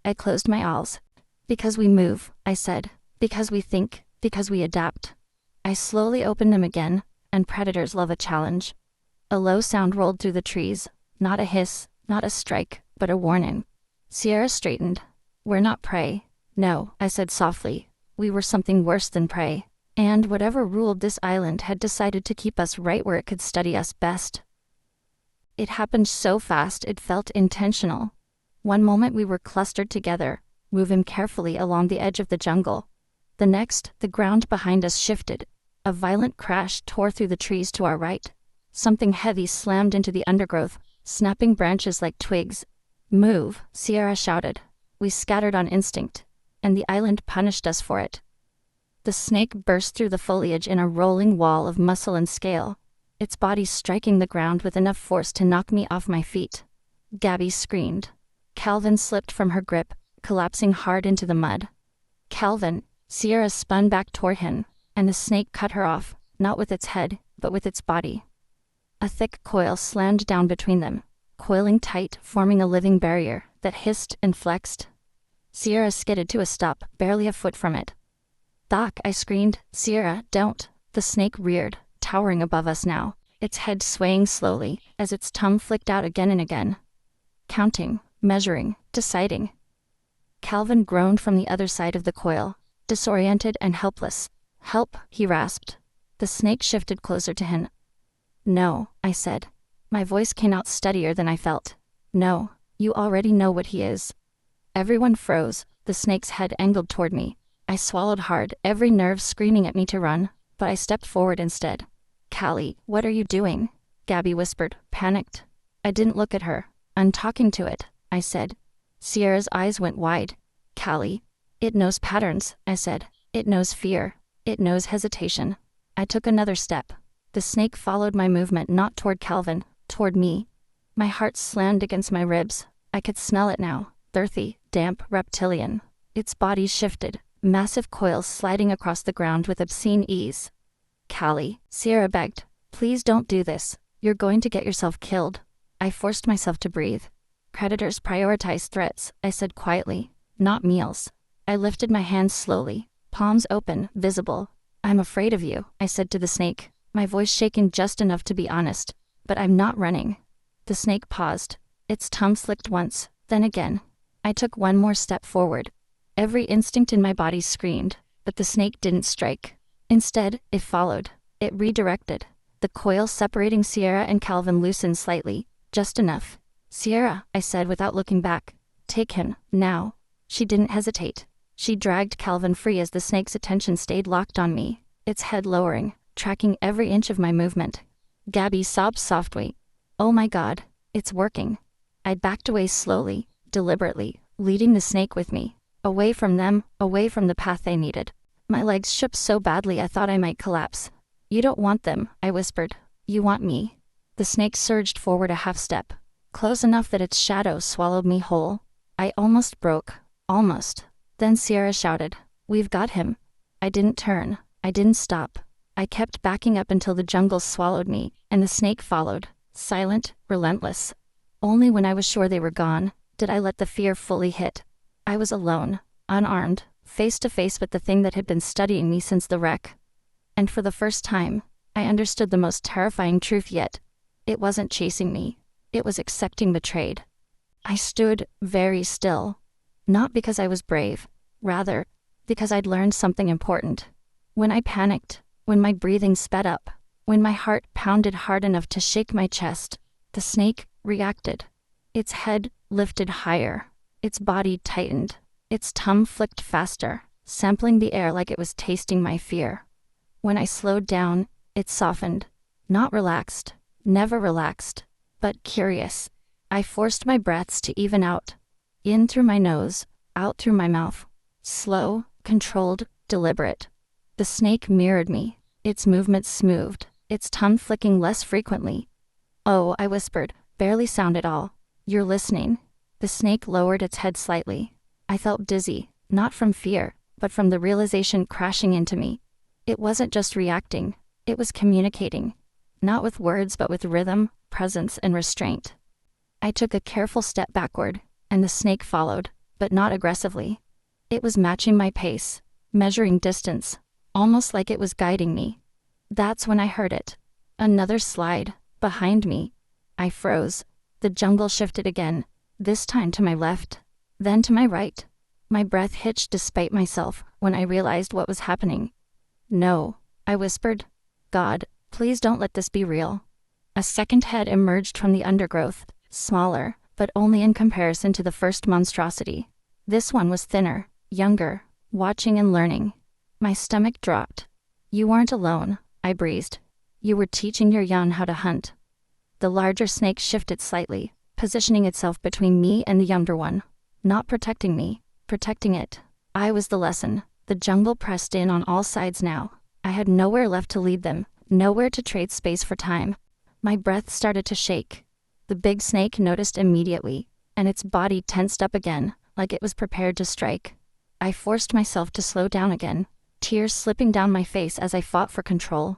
I closed my eyes. Because we move, I said. Because we think, because we adapt. I slowly opened them again, and predators love a challenge. A low sound rolled through the trees. Not a hiss, not a strike, but a warning. Sierra straightened. We're not prey. No, I said softly. We were something worse than prey. And whatever ruled this island had decided to keep us right where it could study us best. It happened so fast it felt intentional. One moment we were clustered together, moving carefully along the edge of the jungle. The next, the ground behind us shifted. A violent crash tore through the trees to our right. Something heavy slammed into the undergrowth, snapping branches like twigs. Move, Sierra shouted. We scattered on instinct, and the island punished us for it. The snake burst through the foliage in a rolling wall of muscle and scale, its body striking the ground with enough force to knock me off my feet. Gabby screamed. Calvin slipped from her grip, collapsing hard into the mud. Calvin, Sierra spun back toward him, and the snake cut her off, not with its head, but with its body. A thick coil slammed down between them, coiling tight, forming a living barrier that hissed and flexed. Sierra skidded to a stop, barely a foot from it. Doc, I screamed. Sierra, don't. The snake reared, towering above us now, its head swaying slowly, as its tongue flicked out again and again. Counting, measuring, deciding. Calvin groaned from the other side of the coil, disoriented and helpless. Help, he rasped. The snake shifted closer to him. No, I said. My voice came out steadier than I felt. No, you already know what he is. Everyone froze, the snake's head angled toward me. I swallowed hard, every nerve screaming at me to run, but I stepped forward instead. Callie, what are you doing? Gabby whispered, panicked. I didn't look at her. I'm talking to it, I said. Sierra's eyes went wide. Callie. It knows patterns, I said. It knows fear. It knows hesitation. I took another step. The snake followed my movement, not toward Calvin, toward me. My heart slammed against my ribs. I could smell it now, earthy, damp, reptilian. Its body shifted, massive coils sliding across the ground with obscene ease. Callie, Sierra begged, please don't do this. You're going to get yourself killed. I forced myself to breathe. Predators prioritize threats, I said quietly, not meals. I lifted my hands slowly, palms open, visible. I'm afraid of you, I said to the snake, my voice shaking just enough to be honest. But I'm not running. The snake paused. Its tongue flicked once, then again. I took one more step forward. Every instinct in my body screamed, but the snake didn't strike. Instead, it followed. It redirected. The coil separating Sierra and Calvin loosened slightly, just enough. Sierra, I said without looking back. Take him, now. She didn't hesitate. She dragged Calvin free as the snake's attention stayed locked on me, its head lowering, tracking every inch of my movement. Gabby sobbed softly. Oh my God, it's working. I backed away slowly, deliberately, leading the snake with me, away from them, away from the path they needed. My legs shook so badly I thought I might collapse. You don't want them, I whispered. You want me. The snake surged forward a half step, close enough that its shadow swallowed me whole. I almost broke, almost. Then Sierra shouted, We've got him. I didn't turn, I didn't stop. I kept backing up until the jungle swallowed me, and the snake followed, silent, relentless. Only when I was sure they were gone, did I let the fear fully hit. I was alone, unarmed, face to face with the thing that had been studying me since the wreck. And for the first time, I understood the most terrifying truth yet. It wasn't chasing me. It was accepting betrayed. I stood very still. Not because I was brave, rather, because I'd learned something important. When I panicked, when my breathing sped up, when my heart pounded hard enough to shake my chest, the snake reacted. Its head lifted higher, its body tightened, its tongue flicked faster, sampling the air like it was tasting my fear. When I slowed down, it softened, not relaxed, never relaxed, but curious. I forced my breaths to even out, in through my nose, out through my mouth, slow, controlled, deliberate. The snake mirrored me, its movements smoothed, its tongue flicking less frequently. Oh, I whispered, barely sound at all. You're listening. The snake lowered its head slightly. I felt dizzy, not from fear, but from the realization crashing into me. It wasn't just reacting, it was communicating. Not with words but with rhythm, presence, and restraint. I took a careful step backward, and the snake followed, but not aggressively. It was matching my pace, measuring distance, almost like it was guiding me. That's when I heard it. Another slide, behind me. I froze. The jungle shifted again, this time to my left, then to my right. My breath hitched despite myself when I realized what was happening. No, I whispered. God, please don't let this be real. A second head emerged from the undergrowth, smaller, but only in comparison to the first monstrosity. This one was thinner, younger, watching and learning. My stomach dropped. You weren't alone, I breathed. You were teaching your young how to hunt. The larger snake shifted slightly, positioning itself between me and the younger one. Not protecting me, protecting it. I was the lesson. The jungle pressed in on all sides now. I had nowhere left to lead them, nowhere to trade space for time. My breath started to shake. The big snake noticed immediately, and its body tensed up again, like it was prepared to strike. I forced myself to slow down again, tears slipping down my face as I fought for control.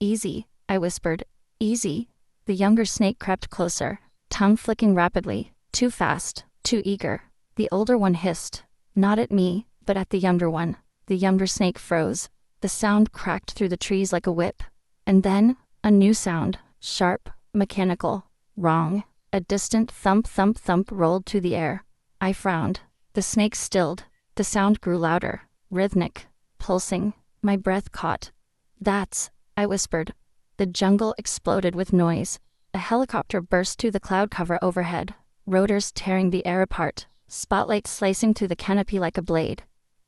Easy, I whispered. Easy. The younger snake crept closer, tongue flicking rapidly, too fast, too eager. The older one hissed, not at me, but at the younger one. The younger snake froze. The sound cracked through the trees like a whip. And then, a new sound, sharp, mechanical, wrong. A distant thump thump thump rolled through the air. I frowned. The snake stilled. The sound grew louder, rhythmic, pulsing. My breath caught. That's, I whispered. The jungle exploded with noise. A helicopter burst through the cloud cover overhead, rotors tearing the air apart, spotlight slicing through the canopy like a blade.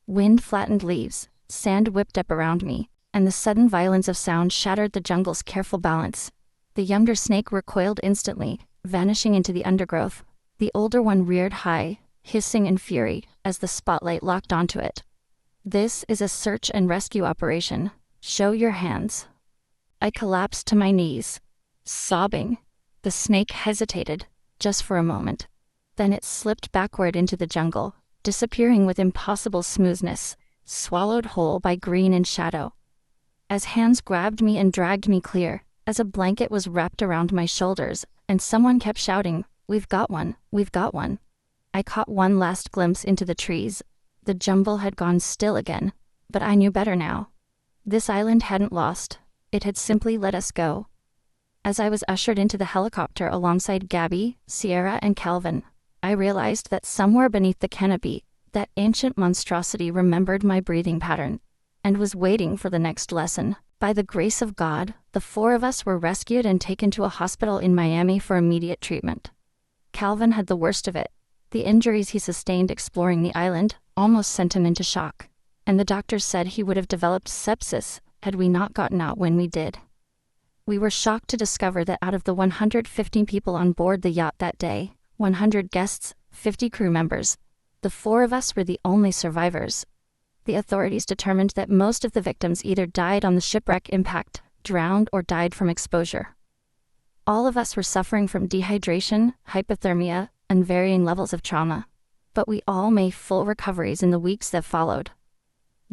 Wind flattened leaves, sand whipped up around me, and the sudden violence of sound shattered the jungle's careful balance. The younger snake recoiled instantly, vanishing into the undergrowth. The older one reared high, hissing in fury, as the spotlight locked onto it. This is a search and rescue operation. Show your hands. I collapsed to my knees, sobbing. The snake hesitated, just for a moment. Then it slipped backward into the jungle, disappearing with impossible smoothness, swallowed whole by green and shadow. As hands grabbed me and dragged me clear, as a blanket was wrapped around my shoulders, and someone kept shouting, We've got one, we've got one. I caught one last glimpse into the trees. The jumble had gone still again, but I knew better now. This island hadn't lost, it had simply let us go. As I was ushered into the helicopter alongside Gabby, Sierra, and Calvin, I realized that somewhere beneath the canopy, that ancient monstrosity remembered my breathing pattern and was waiting for the next lesson. By the grace of God, the 4 of us were rescued and taken to a hospital in Miami for immediate treatment. Calvin had the worst of it. The injuries he sustained exploring the island almost sent him into shock, and the doctors said he would have developed sepsis had we not gotten out when we did. We were shocked to discover that out of the 115 people on board the yacht that day, 100 guests, 50 crew members, the 4 of us were the only survivors. The authorities determined that most of the victims either died on the shipwreck impact, drowned, or died from exposure. All of us were suffering from dehydration, hypothermia, and varying levels of trauma, but we all made full recoveries in the weeks that followed.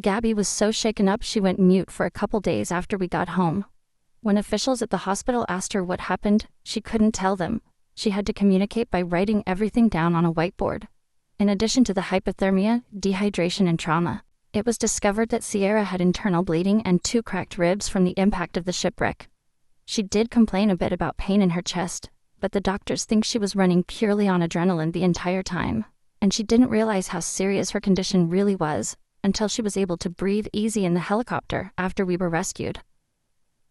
Gabby was so shaken up she went mute for a couple days after we got home. When officials at the hospital asked her what happened, she couldn't tell them. She had to communicate by writing everything down on a whiteboard. In addition to the hypothermia, dehydration, and trauma, it was discovered that Sierra had internal bleeding and 2 cracked ribs from the impact of the shipwreck. She did complain a bit about pain in her chest, but the doctors think she was running purely on adrenaline the entire time, and she didn't realize how serious her condition really was until she was able to breathe easy in the helicopter after we were rescued.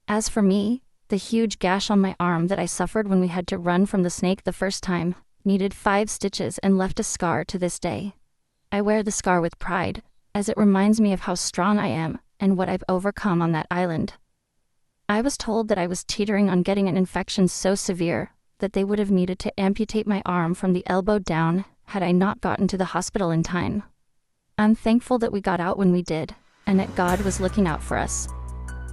As for me, the huge gash on my arm that I suffered when we had to run from the snake the first time needed 5 stitches and left a scar to this day. I wear the scar with pride, as it reminds me of how strong I am and what I've overcome on that island. I was told that I was teetering on getting an infection so severe that they would have needed to amputate my arm from the elbow down had I not gotten to the hospital in time. I'm thankful that we got out when we did, and that God was looking out for us.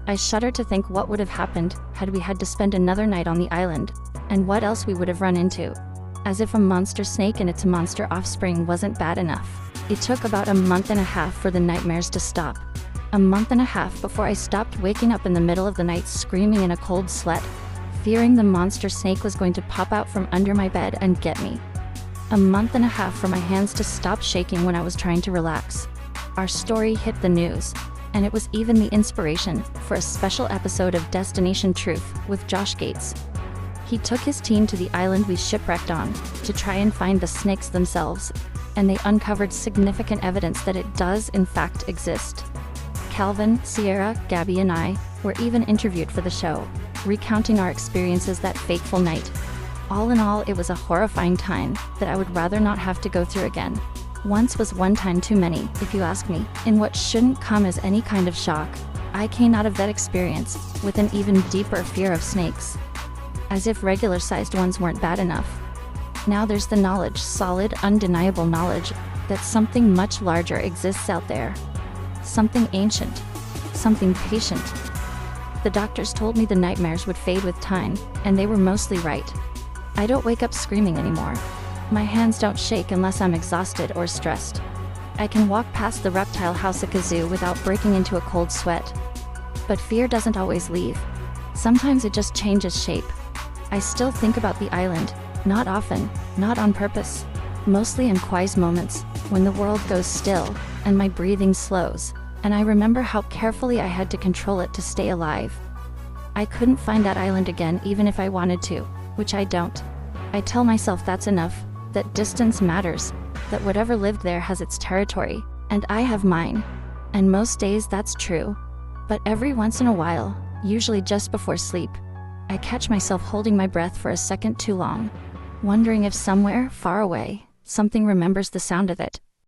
I shudder to think what would have happened had we had to spend another night on the island, and what else we would have run into. As if a monster snake and its monster offspring wasn't bad enough, it took about a month and a half for the nightmares to stop. A month and a half before I stopped waking up in the middle of the night screaming in a cold sweat, fearing the monster snake was going to pop out from under my bed and get me. A month and a half for my hands to stop shaking when I was trying to relax. Our story hit the news, and it was even the inspiration for a special episode of Destination Truth with Josh Gates. He took his team to the island we shipwrecked on to try and find the snakes themselves, and they uncovered significant evidence that it does in fact exist. Calvin, Sierra, Gabby, and I were even interviewed for the show, recounting our experiences that fateful night. All in all, it was a horrifying time that I would rather not have to go through again. Once was one time too many, if you ask me. In what shouldn't come as any kind of shock, I came out of that experience with an even deeper fear of snakes. As if regular-sized ones weren't bad enough. Now there's the knowledge, solid, undeniable knowledge, that something much larger exists out there. Something ancient. Something patient. The doctors told me the nightmares would fade with time, and they were mostly right. I don't wake up screaming anymore. My hands don't shake unless I'm exhausted or stressed. I can walk past the reptile house at Kazoo without breaking into a cold sweat. But fear doesn't always leave. Sometimes it just changes shape. I still think about the island, not often, not on purpose, mostly in quiet moments, when the world goes still, and my breathing slows, and I remember how carefully I had to control it to stay alive. I couldn't find that island again even if I wanted to, which I don't. I tell myself that's enough, that distance matters, that whatever lived there has its territory, and I have mine. And most days that's true. But every once in a while, usually just before sleep, I catch myself holding my breath for a second too long, wondering if somewhere, far away, something remembers the sound of it.